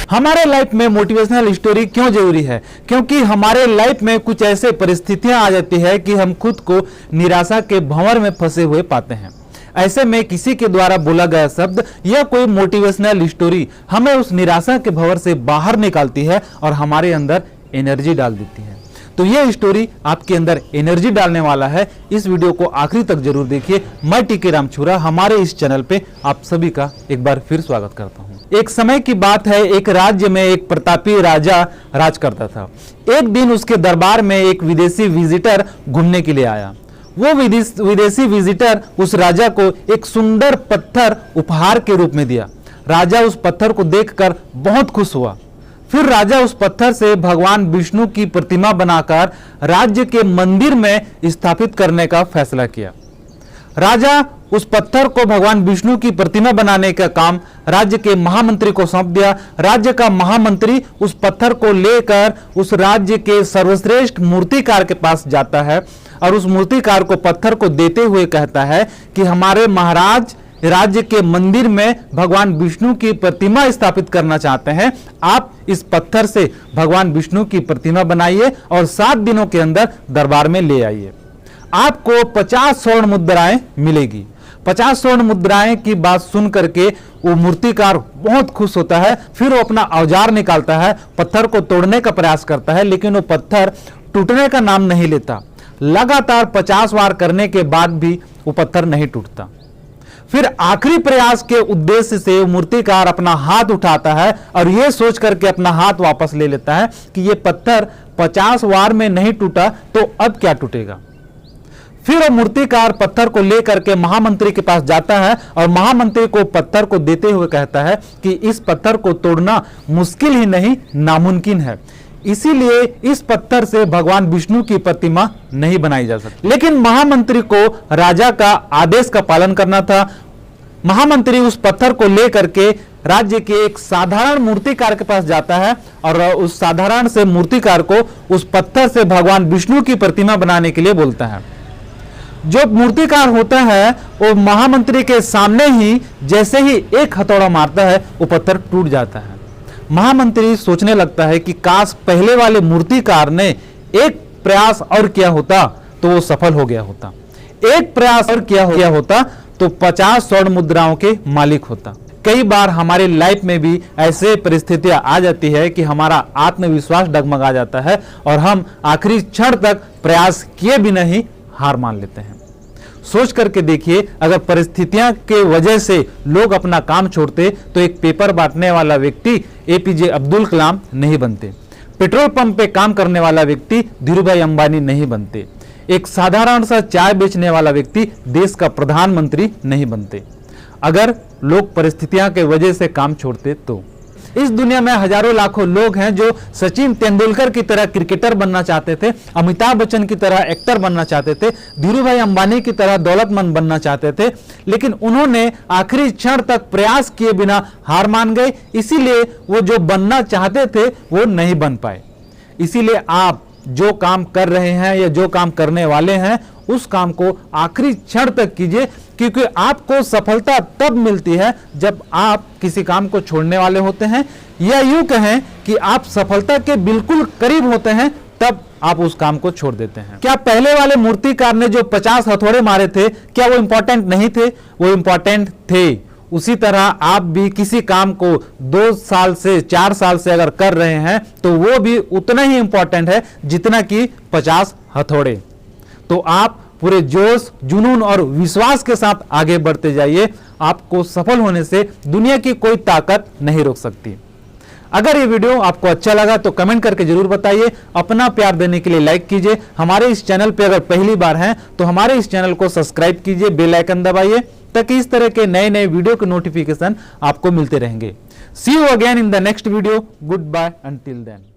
हमारे लाइफ में motivational story क्यों जरूरी है? क्योंकि हमारे लाइफ में कुछ ऐसे परिस्थितियां आ जाती है कि हम खुद को निराशा के भंवर में फंसे हुए पाते हैं। ऐसे में किसी के द्वारा बोला गया शब्द या कोई मोटिवेशनल स्टोरी हमें उस निराशा के भंवर से बाहर निकालती है और हमारे अंदर एनर्जी डाल देती है। तो यह स्टोरी आपके अंदर एनर्जी डालने वाला है। इस वीडियो को आखिरी तक जरूर देखिए। मैं टीके रामछुरा हमारे इस चैनल पे आप सभी का एक बार फिर स्वागत करता हूं। एक समय की बात है, एक राज्य में एक प्रतापी राजा राज करता था। एक दिन उसके दरबार में एक विदेशी विजिटर घूमने के लिए आया। वो विदेशी विजिटर उस राजा को एक सुंदर पत्थर उपहार के रूप में दिया। राजा उस पत्थर को देखकर बहुत खुश हुआ। फिर राजा उस पत्थर से भगवान विष्णु की प्रतिमा बनाकर राज्य के मंदिर में स्थापित करने का फैसला किया। राजा उस पत्थर को भगवान विष्णु की प्रतिमा बनाने का काम राज्य के महामंत्री को सौंप दिया। राज्य का महामंत्री उस पत्थर को लेकर उस राज्य के सर्वश्रेष्ठ मूर्तिकार के पास जाता है और उस मूर्तिकार को पत्थर को देते हुए कहता है कि हमारे महाराज राज्य के मंदिर में भगवान विष्णु की प्रतिमा स्थापित करना चाहते हैं। आप इस पत्थर से भगवान विष्णु की प्रतिमा बनाइए और 7 दिनों के अंदर दरबार में ले आइए। आपको 50 स्वर्ण मुद्राएं मिलेगी। 50 स्वर्ण मुद्राएं की बात सुन करके वो मूर्तिकार बहुत खुश होता है। फिर वो अपना औजार निकालता है, पत्थर को तोड़ने का प्रयास करता है, लेकिन वो पत्थर टूटने का नाम नहीं लेता। लगातार 50 बार करने के बाद भी वो पत्थर नहीं टूटता। फिर आखिरी प्रयास के उद्देश्य से मूर्तिकार अपना हाथ उठाता है और यह सोच करके अपना हाथ वापस ले लेता है कि यह पत्थर 50 बार में नहीं टूटा तो अब क्या टूटेगा। फिर वो मूर्तिकार पत्थर को लेकर के महामंत्री के पास जाता है और महामंत्री को पत्थर को देते हुए कहता है कि इस पत्थर को तोड़ना मुश्किल ही नहीं नामुमकिन है, इसीलिए इस पत्थर से भगवान विष्णु की प्रतिमा नहीं बनाई जा सकती। लेकिन महामंत्री को राजा का आदेश का पालन करना था। महामंत्री उस पत्थर को लेकर के राज्य के एक साधारण मूर्तिकार के पास जाता है और उस साधारण से मूर्तिकार को उस पत्थर से भगवान विष्णु की प्रतिमा बनाने के लिए बोलता है। जो मूर्तिकार होता है वो महामंत्री के सामने ही जैसे ही एक हथौड़ा मारता है वो पत्थर टूट जाता है। महामंत्री सोचने लगता है कि काश पहले वाले मूर्तिकार ने एक प्रयास और किया होता तो वो सफल हो गया होता। एक प्रयास और किया होता तो 50 स्वर्ण मुद्राओं के मालिक होता। कई बार हमारे लाइफ में भी ऐसे परिस्थितियां आ जाती है कि हमारा आत्मविश्वास डगमगा जाता है और हम आखिरी क्षण तक प्रयास किए बिना ही हार मान लेते हैं। सोच करके देखिए, अगर परिस्थितियां के वजह से लोग अपना काम छोड़ते तो एक पेपर बांटने वाला व्यक्ति एपीजे अब्दुल कलाम नहीं बनते। पेट्रोल पंप पे काम करने वाला व्यक्ति धीरूभाई अंबानी नहीं बनते। एक साधारण सा चाय बेचने वाला व्यक्ति देश का प्रधानमंत्री नहीं बनते। अगर लोग परिस्थितियां के वजह से काम छोड़ते तो इस दुनिया में हजारों लाखों लोग हैं जो सचिन तेंदुलकर की तरह क्रिकेटर बनना चाहते थे, अमिताभ बच्चन की तरह एक्टर बनना चाहते थे, धीरूभाई अंबानी की तरह दौलतमंद बनना चाहते थे, लेकिन उन्होंने आखिरी क्षण तक प्रयास किए बिना हार मान गए। इसीलिए वो जो बनना चाहते थे वो नहीं बन पाए। इसीलिए आप जो काम कर रहे हैं या जो काम करने वाले हैं उस काम को आखिरी क्षण तक कीजिए, क्योंकि आपको सफलता तब मिलती है जब आप किसी काम को छोड़ने वाले होते हैं, या यूं कहें कि आप सफलता के बिल्कुल करीब होते हैं तब आप उस काम को छोड़ देते हैं। क्या पहले वाले मूर्तिकार ने जो 50 हथौड़े मारे थे क्या वो इंपॉर्टेंट नहीं थे? वो इंपॉर्टेंट थे। उसी तरह आप भी किसी काम को 2 साल से 4 साल से अगर कर रहे हैं तो वो भी उतना ही इंपॉर्टेंट है जितना कि 50 हथौड़े। तो आप पूरे जोश, जुनून और विश्वास के साथ आगे बढ़ते जाइए। आपको सफल होने से दुनिया की कोई ताकत नहीं रोक सकती। अगर ये वीडियो आपको अच्छा लगा तो कमेंट करके जरूर बताइए। अपना प्यार देने के लिए लाइक कीजिए। हमारे इस चैनल पे अगर पहली बार हैं तो हमारे इस चैनल को सब्सक्राइब कीजिए, बेल आइकन दबाइए ताकि इस तरह के नए नए वीडियो के नोटिफिकेशन आपको मिलते रहेंगे। See you again in the next video. Good bye until then.